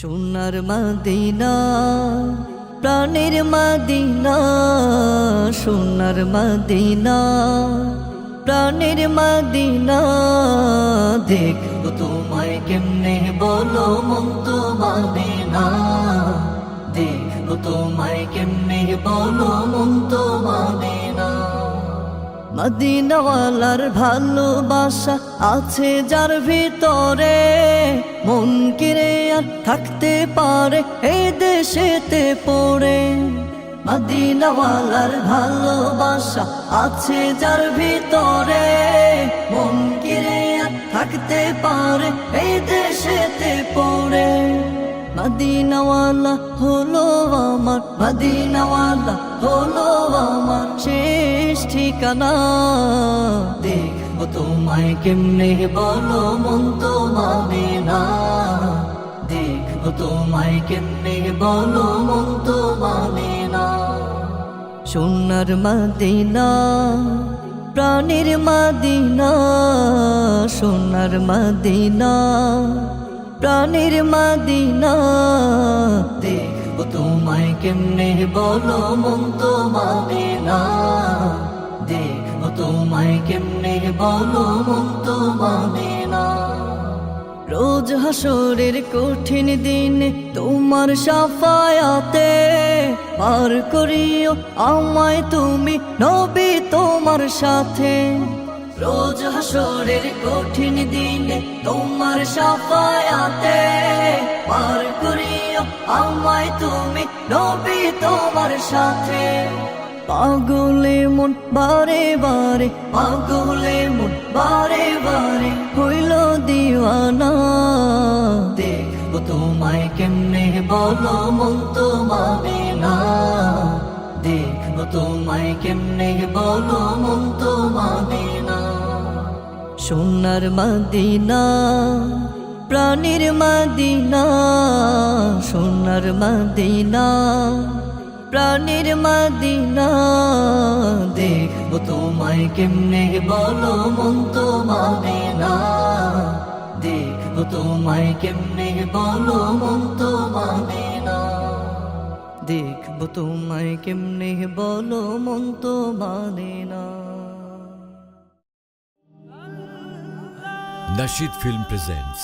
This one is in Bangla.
সোনার মদিনা প্রাণের মদিনা, সোনার মদিনা প্রাণের মদিনা। দেখবো তোমায় কেমনে বলো মন তো মানে না, দেখবো তোমায় কেমনে বলো মন তো মানে না। মদিনাওয়ালার ভালোবাসা আছে যার ভিতরে, মন কিরে আর থাকতে পারে এই দেশেতে পড়ে। মদিনাওয়ালার ভালোবাসা আছে যার ভিতরে, মন কিরে আর থাকতে পারে এই দেশেতে পড়ে। মদিনাওয়ালা হলো আমার, মদিনাওয়ালা হলো আমার শেষ ঠিকানা। দেখবো তোমায় কেমনে বলো মন তো মানে না, দেখবো তোমায় কেমনে বলো মন তো মানে না। সোনার মদিনা প্রাণের মদিনা, সোনার মদিনা প্রাণের মদিনা। দেখবো তোমায় কেমনে বলো মন তো মানে না, দেখবো তোমায় কেমনে বলো মন তো মানে না। রোজ হাসরের কঠিন দিনে তোমার শাফায়াতে পার করিও আমায় তুমি নবী তোমার সাথে। রোজ হাসরের কঠিন দিনে তোমার শাফায়াতে পার করিও আমায় তুমি নবী তোমার সাথে। পাগলে মন বারে বারে, পাগলে মন বারে বারে হইল দিওয়ানা। দেখবো তোমায় কেমনে বলো মন তো মানে না, দেখবো তোমায় কেমনে বলো মন তো মানে না। সোনার মদিনা প্রাণের মদিনা, সোনার মদিনা প্রাণের মদিনা। দেখবো তোমায় কেমনে বলো মন তো মানে না, দেখবো তোমায় কেমনে বলো মন তো মানে না, দেখবো তোমায় কেমনে বলো মন তো মানে না। Nasheed Film presents